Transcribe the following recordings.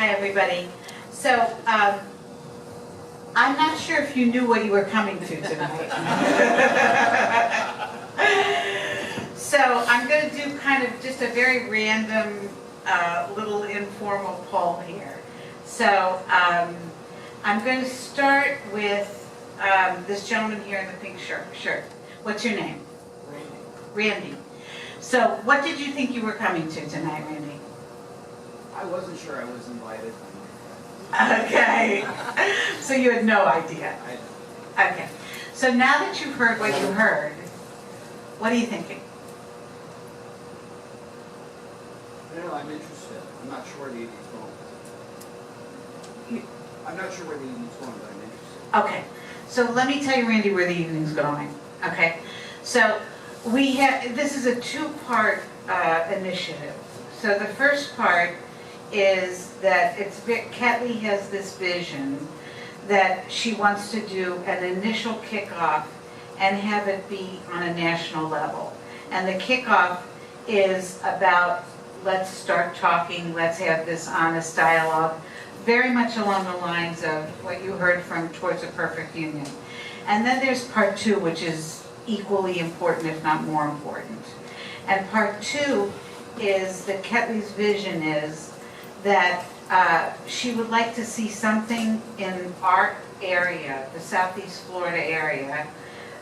Hi, everybody. So, I'm not sure if you knew what you were coming to tonight. So, I'm going to do kind of just a very random, little informal poll here. So, I'm going to start with this gentleman here in the pink shirt. What's your name? Randy. So, what did you think you were coming to tonight, Randy? I wasn't sure I was invited. Okay. So you had no idea. I Okay. So now that you've heard what you heard, what are you thinking? don't know, I'm interested. I'm not sure where the evening's going. I'm not sure where the evening's going, but I'm interested. Okay. So let me tell you, Randy, where the evening's going. Okay. So this is a two-part initiative. So the first part is that Ketley has this vision that she wants to do an initial kickoff and have it be on a national level. And the kickoff is about, let's start talking, let's have this honest dialogue, very much along the lines of what you heard from Towards a Perfect Union. And then there's part two, which is equally important, if not more important. And part two is that Ketley's vision is that she would like to see something in our area, the Southeast Florida area,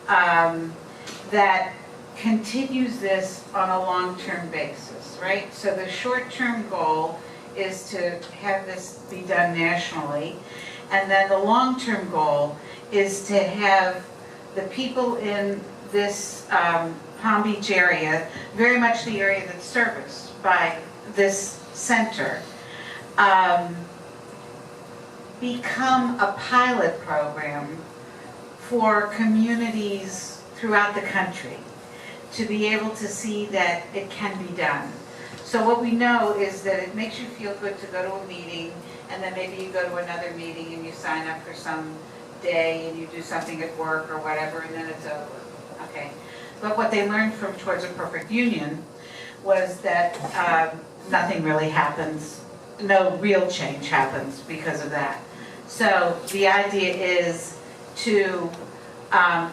that continues this on a long-term basis, right? So the short-term goal is to have this be done nationally, and then the long-term goal is to have the people in this Palm Beach area, very much the area that's serviced by this center, become a pilot program for communities throughout the country to be able to see that it can be done. So what we know is that it makes you feel good to go to a meeting, and then maybe you go to another meeting and you sign up for some day and you do something at work or whatever, and then it's over. Okay. But what they learned from Towards a Perfect Union was that nothing really happens. No real change happens because of that. So the idea is to, by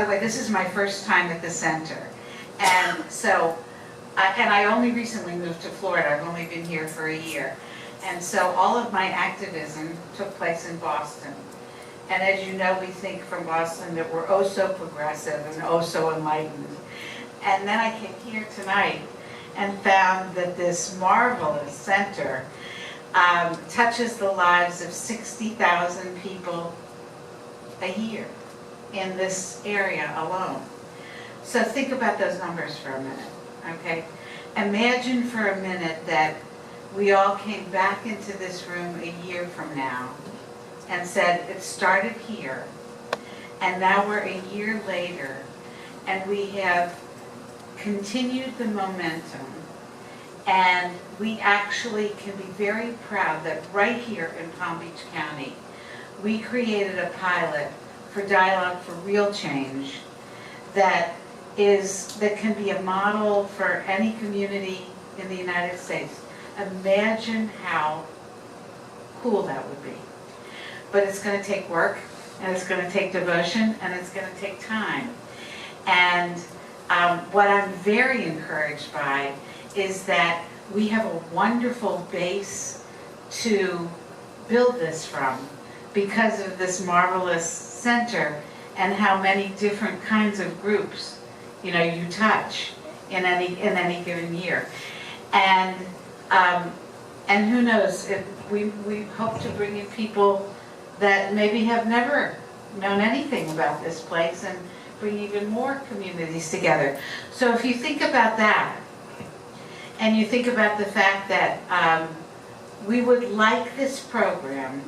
the way, this is my first time at the center. And so, and I only recently moved to Florida. I've only been here for a year. And so all of my activism took place in Boston. And as you know, we think from Boston that we're oh so progressive and oh so enlightened. And then I came here tonight and found that this marvelous center touches the lives of 60,000 people a year in this area alone. So think about those numbers for a minute, okay? Imagine for a minute that we all came back into this room a year from now and said, it started here, and now we're a year later, and we have continued the momentum, and we actually can be very proud that right here in Palm Beach County, we created a pilot for Dialogue for Real Change that can be a model for any community in the United States. Imagine how cool that would be. But it's going to take work, and it's going to take devotion, and it's going to take time. And what I'm very encouraged by is that we have a wonderful base to build this from because of this marvelous center and how many different kinds of groups, you touch in any given year. And who knows, we hope to bring in people that maybe have never known anything about this place and bring even more communities together. So if you think about that, and you think about the fact that we would like this program,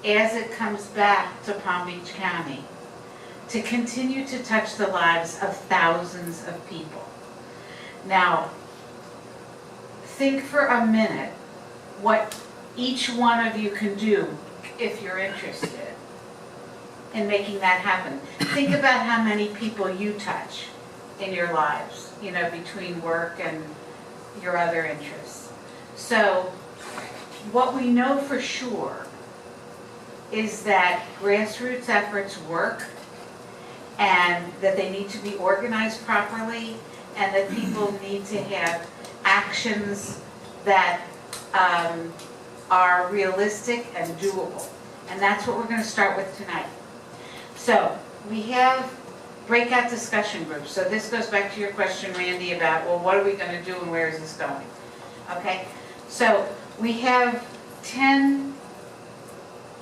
as it comes back to Palm Beach County, to continue to touch the lives of thousands of people. Now, think for a minute what each one of you can do if you're interested in making that happen. Think about how many people you touch in your lives, between work and your other interests. So what we know for sure is that grassroots efforts work, and that they need to be organized properly, and that people need to have actions that are realistic and doable. And that's what we're going to start with tonight. So we have breakout discussion groups. So this goes back to your question, Randy, about, well, what are we going to do and where is this going? Okay, so we have 10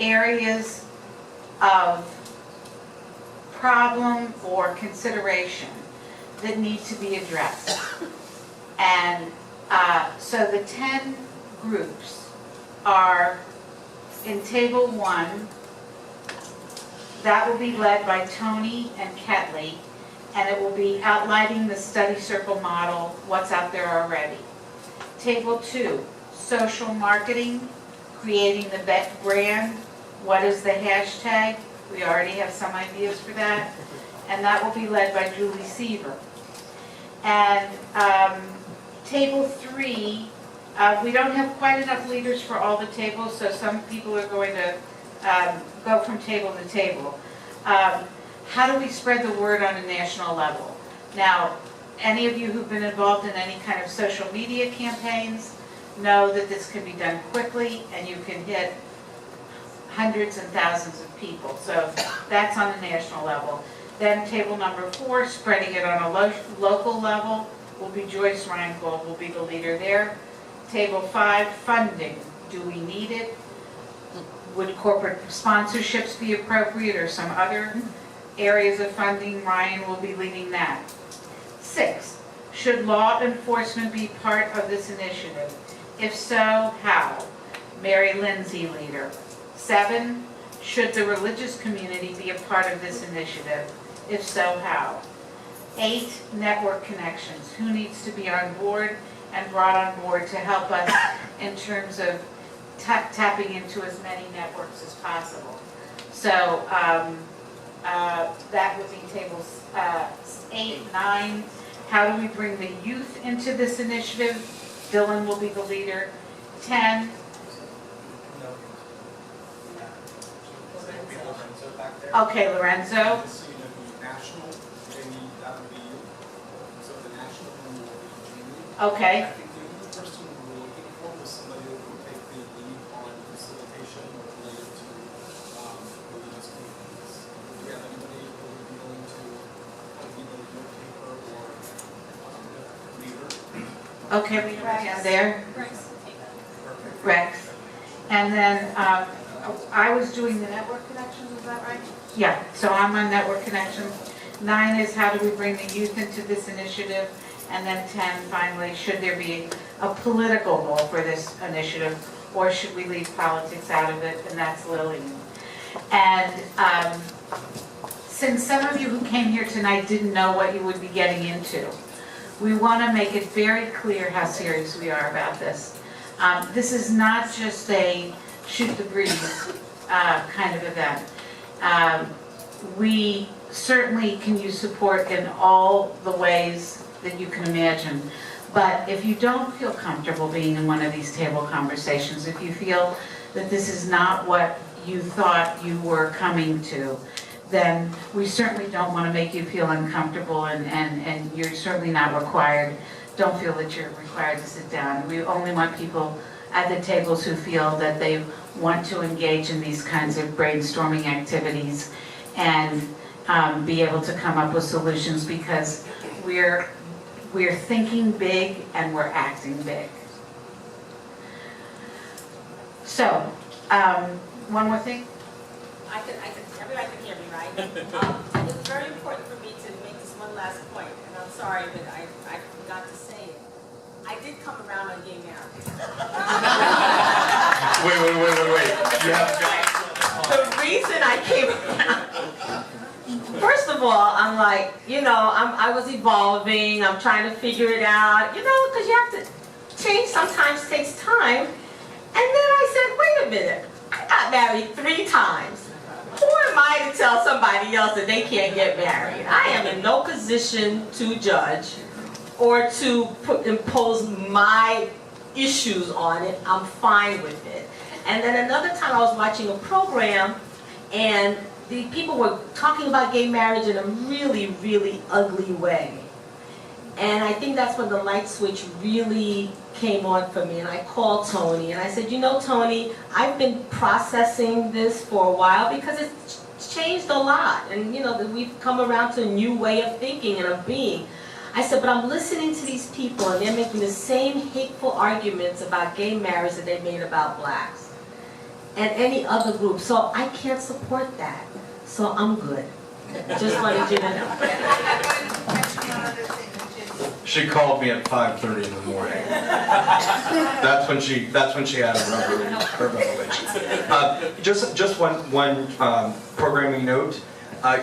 areas of problem or consideration that need to be addressed. And so the 10 groups are in Table 1. That will be led by Tony and Ketley, and it will be outlining the study circle model, what's out there already. Table 2, social marketing, creating the brand, what is the hashtag? We already have some ideas for that, and that will be led by Julie Seaver. And Table 3, we don't have quite enough leaders for all the tables, so some people are going to go from table to table. How do we spread the word on a national level? Now, any of you who've been involved in any kind of social media campaigns know that this can be done quickly, and you can hit hundreds and thousands of people. So that's on the national level. Then table number 4, spreading it on a local level, will be Joyce Reingold will be the leader there. Table 5, funding. Do we need it? Would corporate sponsorships be appropriate, or some other areas of funding? Ryan will be leading that. 6, should law enforcement be part of this initiative? If so, how? Mary Lindsay, leader. 7, should the religious community be a part of this initiative? If so, how? 8, network connections. Who needs to be on board and brought on board to help us in terms of tapping into as many networks as possible? So that would be tables 8, 9. How do we bring the youth into this initiative? Dylan will be the leader. 10. Okay, Lorenzo. Okay. I think the only person we were looking for was somebody who could take the lead on facilitation related to religious communities. Do we have anybody who would be willing to kind of be the note taker or leader? Okay, we have there. Perfect. Rex. And then I was doing the network connections, is that right? Yeah, so I'm on network connections. 9 is how do we bring the youth into this initiative? And then 10, finally, should there be a political goal for this initiative, or should we leave politics out of it? And that's Lillian. And since some of you who came here tonight didn't know what you would be getting into, we want to make it very clear how serious we are about this. This is not just a shoot the breeze kind of event. We certainly can use support in all the ways that you can imagine. But if you don't feel comfortable being in one of these table conversations, if you feel that this is not what you thought you were coming to, then we certainly don't want to make you feel uncomfortable, and you're certainly not required, don't feel that you're required to sit down. We only want people at the tables who feel that they want to engage in these kinds of brainstorming activities and be able to come up with solutions, because we're thinking big and we're acting big. So, one more thing. Everybody can hear me, right? It was very important for me to make this one last point, and I'm sorry that I forgot to say it. I did come around on gay marriage. Wait. You have The reason I came around, first of all, I'm like, I was evolving, I'm trying to figure it out, because you have to change sometimes takes time. And then I said, wait a minute, I got married 3 times. Who am I to tell somebody else that they can't get married? I am in no position to judge or to impose my issues on it, I'm fine with it. And then another time I was watching a program and the people were talking about gay marriage in a really, really ugly way. And I think that's when the light switch really came on for me. And I called Tony and I said, you know, Tony, I've been processing this for a while because it's changed a lot. And you know, that we've come around to a new way of thinking and of being. I said, but I'm listening to these people and they're making the same hateful arguments about gay marriage that they made about blacks and any other group. So I can't support that. So I'm good. Just wanted you to know. She called me at 5:30 in the morning. That's when she had her revelation. Just one programming note.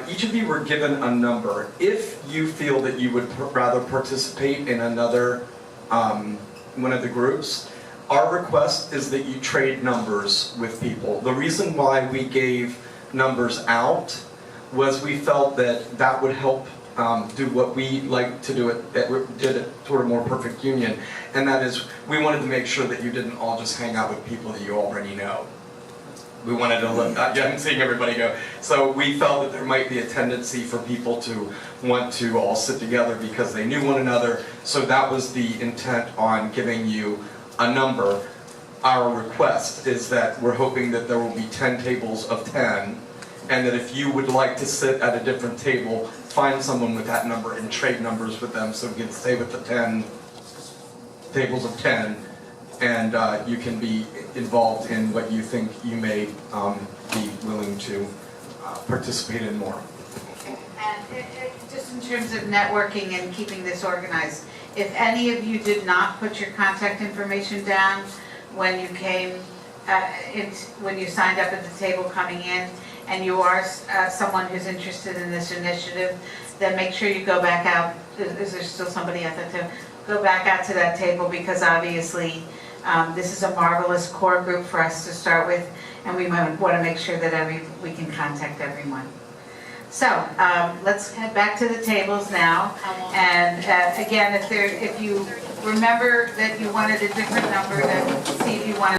Each of you were given a number. If you feel that you would rather participate in another one of the groups, our request is that you trade numbers with people. The reason why we gave numbers out was we felt that that would help do what we like to do that we did it toward a more perfect union, and that is we wanted to make sure that you didn't all just hang out with people that you already know. We wanted to look, I'm seeing everybody go. So we felt that there might be a tendency for people to want to all sit together because they knew one another. So that was the intent on giving you a number. Our request is that we're hoping that there will be 10 tables of 10, and that if you would like to sit at a different table, find someone with that number and trade numbers with them so we can stay with the 10 tables of 10, and you can be involved in what you think you may be willing to participate in more. And just in terms of networking and keeping this organized, if any of you did not put your contact information down when you came, when you signed up at the table coming in, and you are someone who's interested in this initiative, then make sure you go back out. Is there still somebody at that table? Go back out to that table, because obviously this is a marvelous core group for us to start with, and we want to make sure that we can contact everyone. So let's head back to the tables now. And again, if you remember that you wanted a different number, then see if you want to